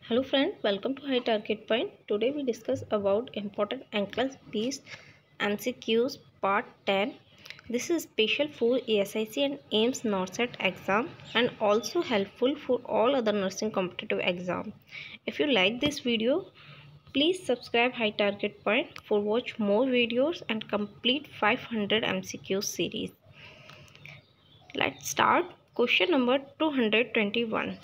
Hello friend, welcome to High Target Point. Today we discuss about important entrance based MCQs part 10. This is special for ASIC and AIMS NORCET exam and also helpful for all other nursing competitive exam. If you like this video, please subscribe High Target Point for watch more videos and complete 500 MCQ series. Let's start. Question number 221.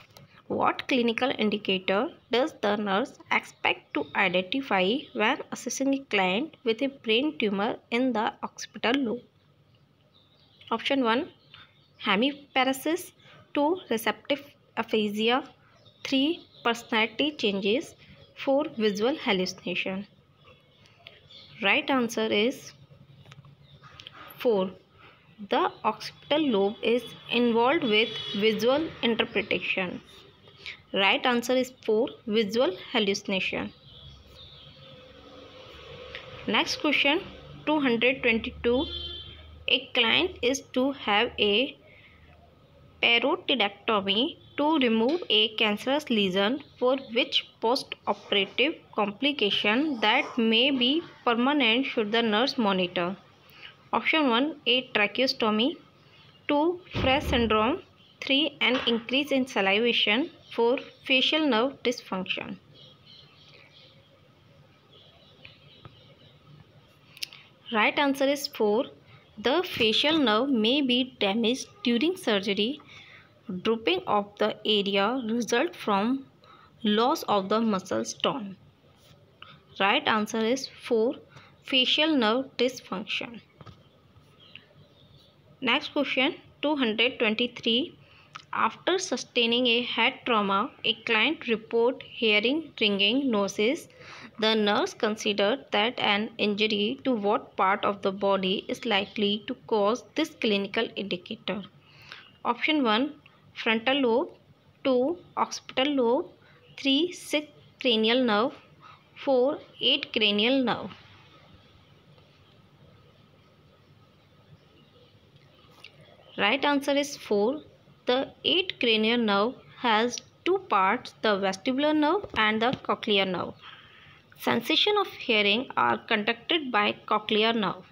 What clinical indicator does the nurse expect to identify when assessing a client with a brain tumor in the occipital lobe? Option 1. Hemiparesis. 2. Receptive aphasia. 3. Personality changes. 4. Visual hallucination. Right answer is 4. The occipital lobe is involved with visual interpretation. Right answer is 4. Visual hallucination. Next question 222. A client is to have a parotidectomy to remove a cancerous lesion for which post-operative complication that may be permanent should the nurse monitor. Option 1. A tracheostomy. 2. Frey syndrome. 3. An increase in salivation. 4. Facial nerve dysfunction. Right answer is 4. The facial nerve may be damaged during surgery. Drooping of the area result from loss of the muscle tone. Right answer is 4. Facial nerve dysfunction. Next question 223. After sustaining a head trauma, a client report hearing ringing noises. The nurse considered that an injury to what part of the body is likely to cause this clinical indicator. Option 1. Frontal lobe. 2. Occipital lobe. 3. 6 cranial nerve. 4. 8 cranial nerve. Right answer is 4. The 8 cranial nerve has two parts, the vestibular nerve and the cochlear nerve. Sensation of hearing are conducted by cochlear nerve.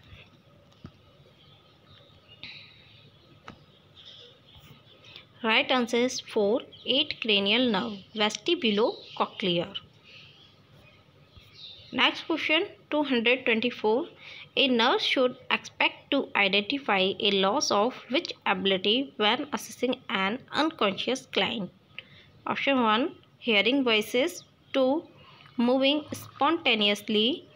Right answer is 4. 8 cranial nerve, vestibulocochlear. Next question 224. A nurse should expect to identify a loss of which ability when assessing an unconscious client? Option 1. Hearing voices. 2. Moving spontaneously.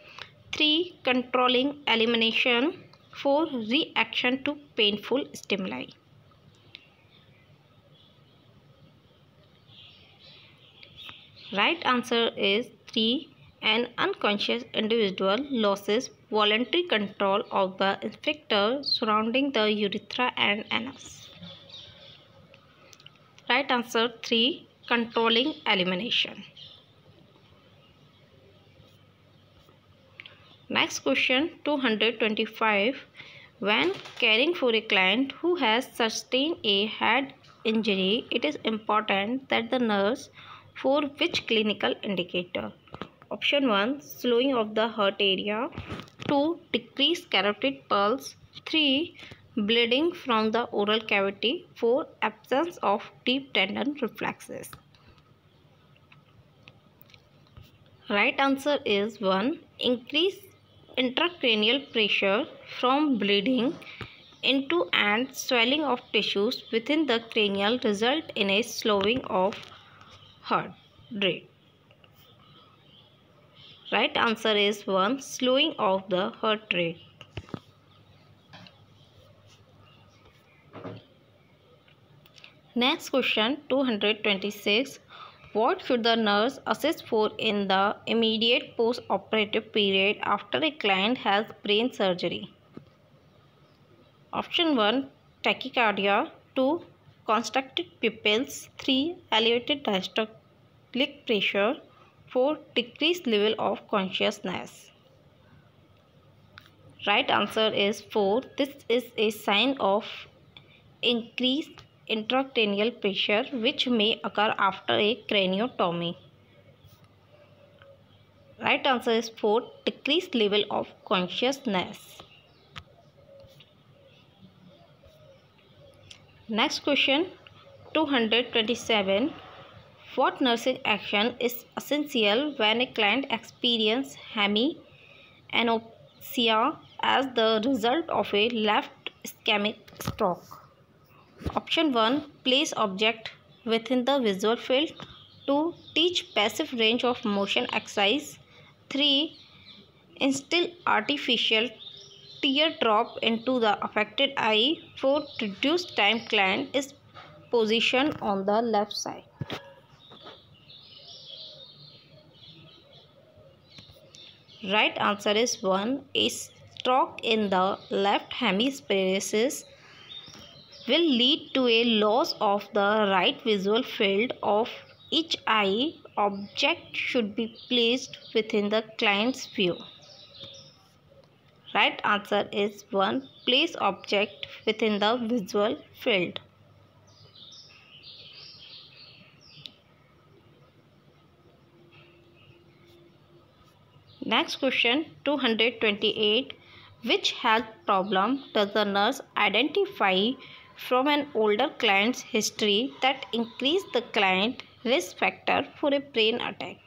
3. Controlling elimination. 4. Reaction to painful stimuli. Right answer is 3. An unconscious individual loses voluntary control of the sphincter surrounding the urethra and anus. Right answer 3. Controlling elimination. Next question 225. When caring for a client who has sustained a head injury, it is important that the nurse for which clinical indicator? Option 1. Slowing of the heart area. 2. Decreased carotid pulse. 3. Bleeding from the oral cavity. 4. Absence of deep tendon reflexes. Right answer is 1. Increased intracranial pressure from bleeding into and swelling of tissues within the cranial result in a slowing of heart rate. Right answer is 1. Slowing of the heart rate. Next question 226. What should the nurse assess for in the immediate post-operative period after a client has brain surgery? Option 1. Tachycardia. 2. Constricted pupils. 3. Elevated diastolic pressure. 4. Decreased level of consciousness. Right answer is 4. This is a sign of increased intracranial pressure which may occur after a craniotomy. Right answer is 4. Decreased level of consciousness. Next question 227. What nursing action is essential when a client experiences hemianopsia as the result of a left ischemic stroke? Option 1. Place object within the visual field. 2. Teach passive range of motion exercise. 3. Instill artificial teardrop into the affected eye. 4. Reduce time client is positioned on the left side. Right answer is 1. A stroke in the left hemisphere will lead to a loss of the right visual field of each eye. Object should be placed within the client's view. Right answer is 1. Place object within the visual field. Next question 228. Which health problem does the nurse identify from an older client's history that increase the client risk factor for a brain attack?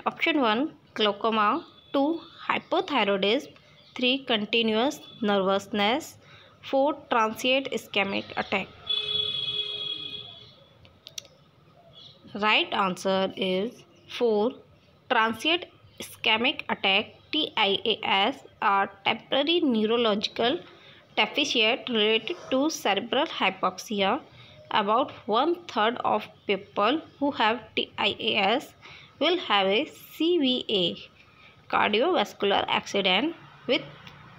Option 1. Glaucoma. 2. Hypothyroidism. 3. Continuous nervousness. 4. Transient ischemic attack. Right answer is 4. Transient ischemic attack TIAS are temporary neurological deficit related to cerebral hypoxia. About 1/3 of people who have TIAS will have a CVA, cardiovascular accident, with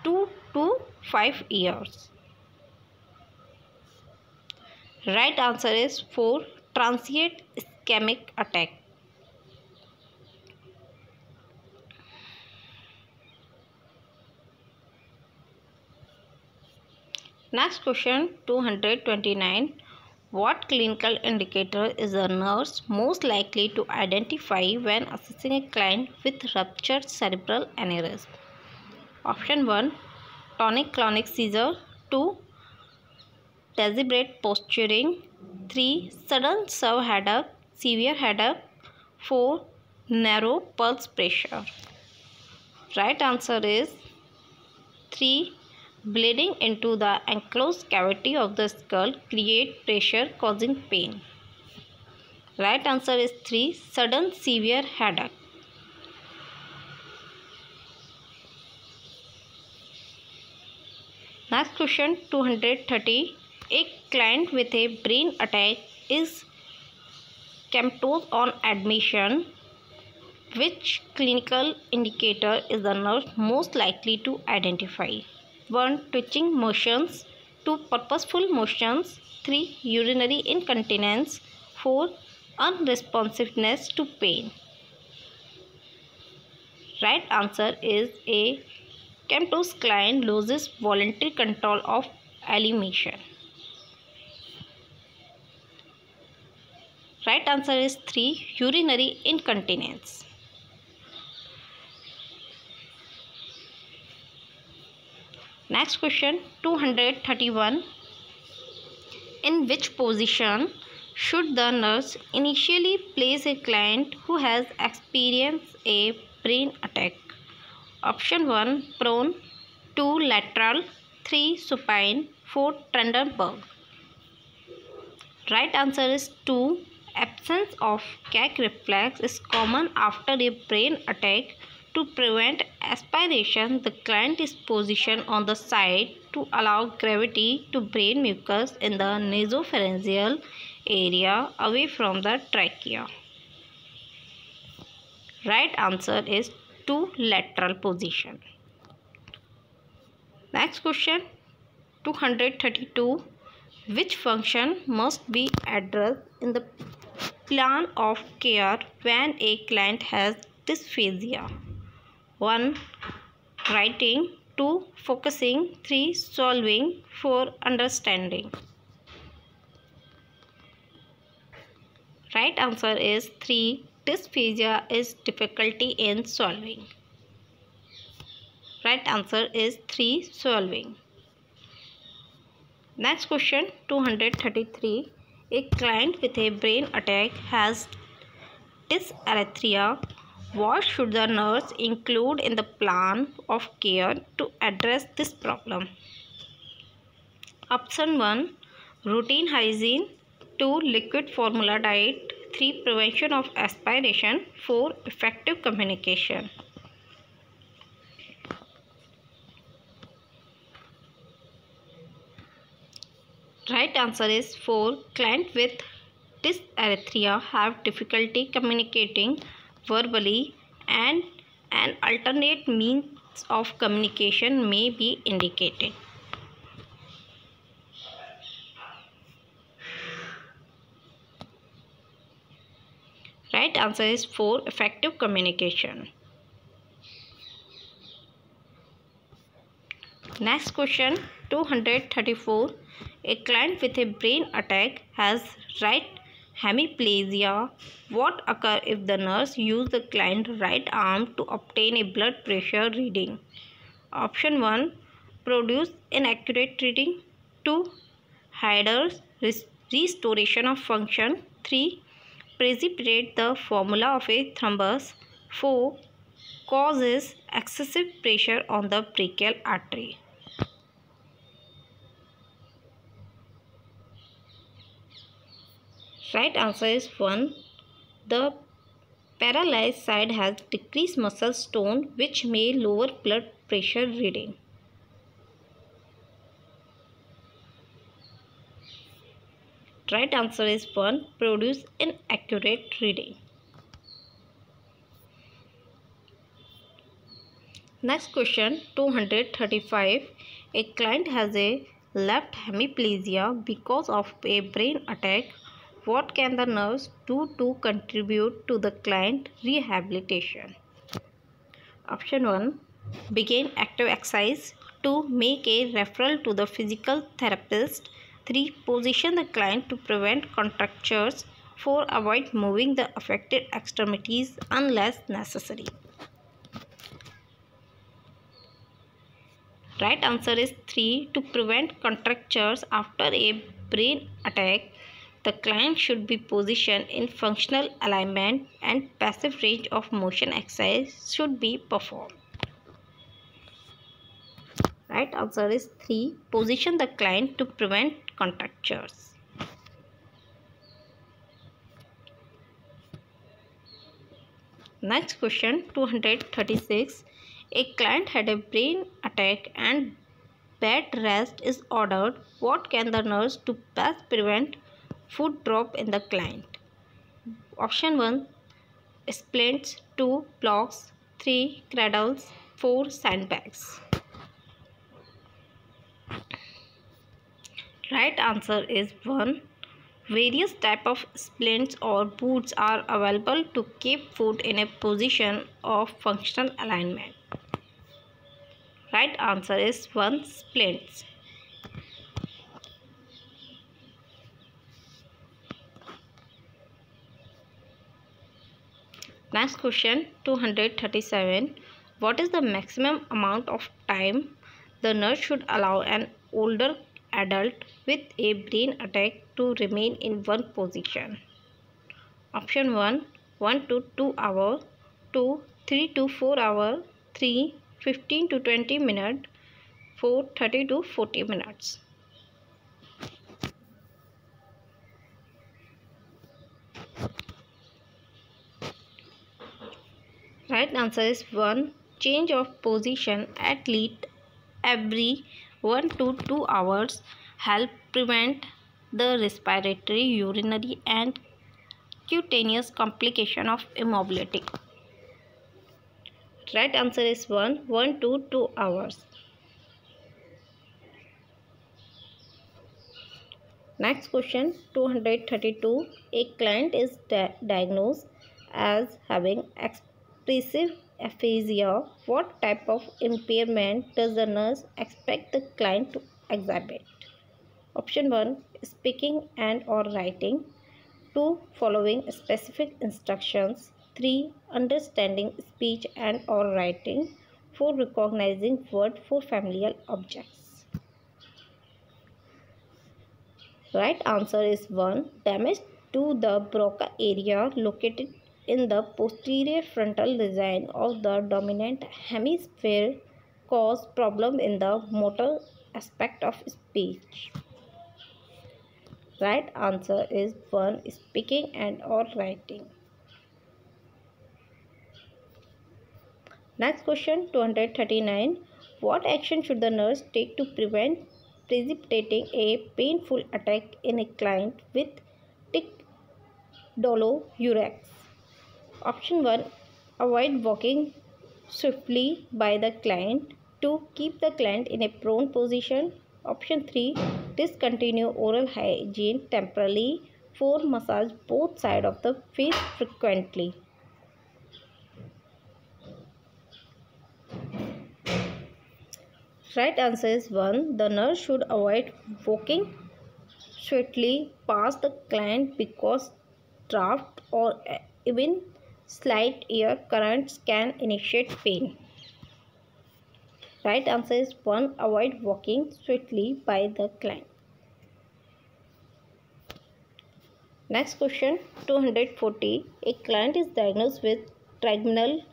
2 to 5 years. Right answer is 4. Transient ischemic attack. Next question 229. What clinical indicator is a nurse most likely to identify when assessing a client with ruptured cerebral aneurysm? Option 1. Tonic-clonic seizure. 2. Deliberate posturing. 3. Sudden severe headache. 4. Narrow pulse pressure. Right answer is 3. Bleeding into the enclosed cavity of the skull create pressure causing pain. Right answer is 3. Sudden severe headache. Next question 230. A client with a brain attack is comatose on admission. Which clinical indicator is the nurse most likely to identify? 1. Twitching motions. 2. Purposeful motions. 3. Urinary incontinence. 4. Unresponsiveness to pain. Right answer is A. Comatose client loses voluntary control of elimination. Right answer is 3. Urinary incontinence. Next question 231. In which position should the nurse initially place a client who has experienced a brain attack? Option 1. Prone. 2. Lateral. 3. Supine. 4. Trendelenburg. Right answer is 2. Absence of gag reflex is common after a brain attack. To prevent aspiration, the client is positioned on the side to allow gravity to brain mucus in the nasopharyngeal area away from the trachea. Right answer is 2. Lateral position. Next question 232. Which function must be addressed in the plan of care when a client has dysphagia? 1. Writing. 2. Focusing. 3. Solving. 4. Understanding. Right answer is 3. Dysphagia is difficulty in swallowing. Right answer is 3. Swallowing. Next question 233. A client with a brain attack has dysarthria. What should the nurse include in the plan of care to address this problem? Option 1. Routine hygiene. 2. Liquid formula diet. 3. Prevention of aspiration. 4. Effective communication. Right answer is 4. Client with dysarthria have difficulty communicating verbally, and an alternate means of communication may be indicated. Right answer is 4. Effective communication. Next question 234. A client with a brain attack has right hemiplasia. What occurs if the nurse uses the client's right arm to obtain a blood pressure reading? Option 1. Produce inaccurate reading. 2. Hinders restoration of function. 3. Precipitate the formula of a thrombus. 4. Causes excessive pressure on the brachial artery. Right answer is 1. The paralyzed side has decreased muscle tone, which may lower blood pressure reading. Right answer is 1. Produce inaccurate reading. Next question 235. A client has a left hemiplasia because of a brain attack. What can the nurse do to contribute to the client rehabilitation? Option 1. Begin active exercise. 2. Make a referral to the physical therapist. 3. Position the client to prevent contractures. 4. Avoid moving the affected extremities unless necessary. Right answer is 3. To prevent contractures after a brain attack, the client should be positioned in functional alignment and passive range of motion exercise should be performed. Right answer is 3. Position the client to prevent contractures. Next question 236. A client had a brain attack and bed rest is ordered. What can the nurse do to best prevent foot drop in the client? Option 1. Splints. 2. Blocks. 3. Cradles. 4. Sandbags. Right answer is 1. Various types of splints or boots are available to keep foot in a position of functional alignment. Right answer is 1. Splints. Next question 237. What is the maximum amount of time the nurse should allow an older adult with a brain attack to remain in one position? Option 1. 1 to 2 hours. 2. 3 to 4 hours. 3. 15 to 20 minutes. 4. 30 to 40 minutes. Right answer is 1. Change of position at least every 1 to 2 hours help prevent the respiratory, urinary and cutaneous complication of immobility. Right answer is 1. 1 to 2 hours. Next question 232. A client is diagnosed as having expressive aphasia. What type of impairment does the nurse expect the client to exhibit? Option 1. Speaking and or writing. 2. Following specific instructions. 3. Understanding speech and or writing. 4. Recognizing word for familiar objects. Right answer is 1. Damage to the Broca area located in the posterior frontal region of the dominant hemisphere cause problem in the motor aspect of speech. Right answer is 1. Speaking and or writing. Next question 239. What action should the nurse take to prevent precipitating a painful attack in a client with tic douloureux? Option 1. Avoid walking swiftly by the client. 2. Keep the client in a prone position. Option 3. Discontinue oral hygiene temporarily. 4. Massage both sides of the face frequently. Right answer is 1. The nurse should avoid walking swiftly past the client because draft or even slight air currents can initiate pain. Right answer is 1. Avoid walking swiftly by the client. Next question 240. A client is diagnosed with trigeminal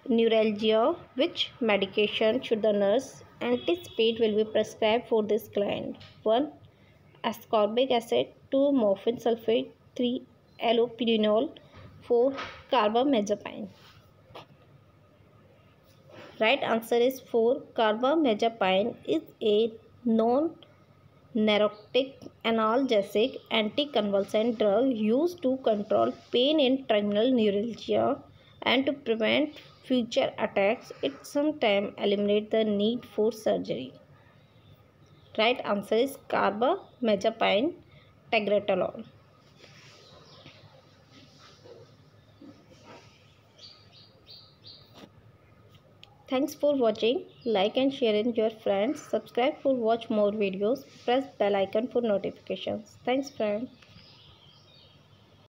neuralgia. Which medication should the nurse anticipate will be prescribed for this client? 1. Ascorbic acid. 2. Morphine sulfate. 3. Allopurinol. 4. Carbamazepine. Right answer is 4. Carbamazepine is a non-neurotic analgesic anticonvulsant drug used to control pain in trigeminal neuralgia and to prevent future attacks. It sometimes eliminates the need for surgery. Right answer is carbamazepine tegretolol. Thanks for watching. Like and share in your friends. Subscribe for watch more videos. Press bell icon for notifications. Thanks friends.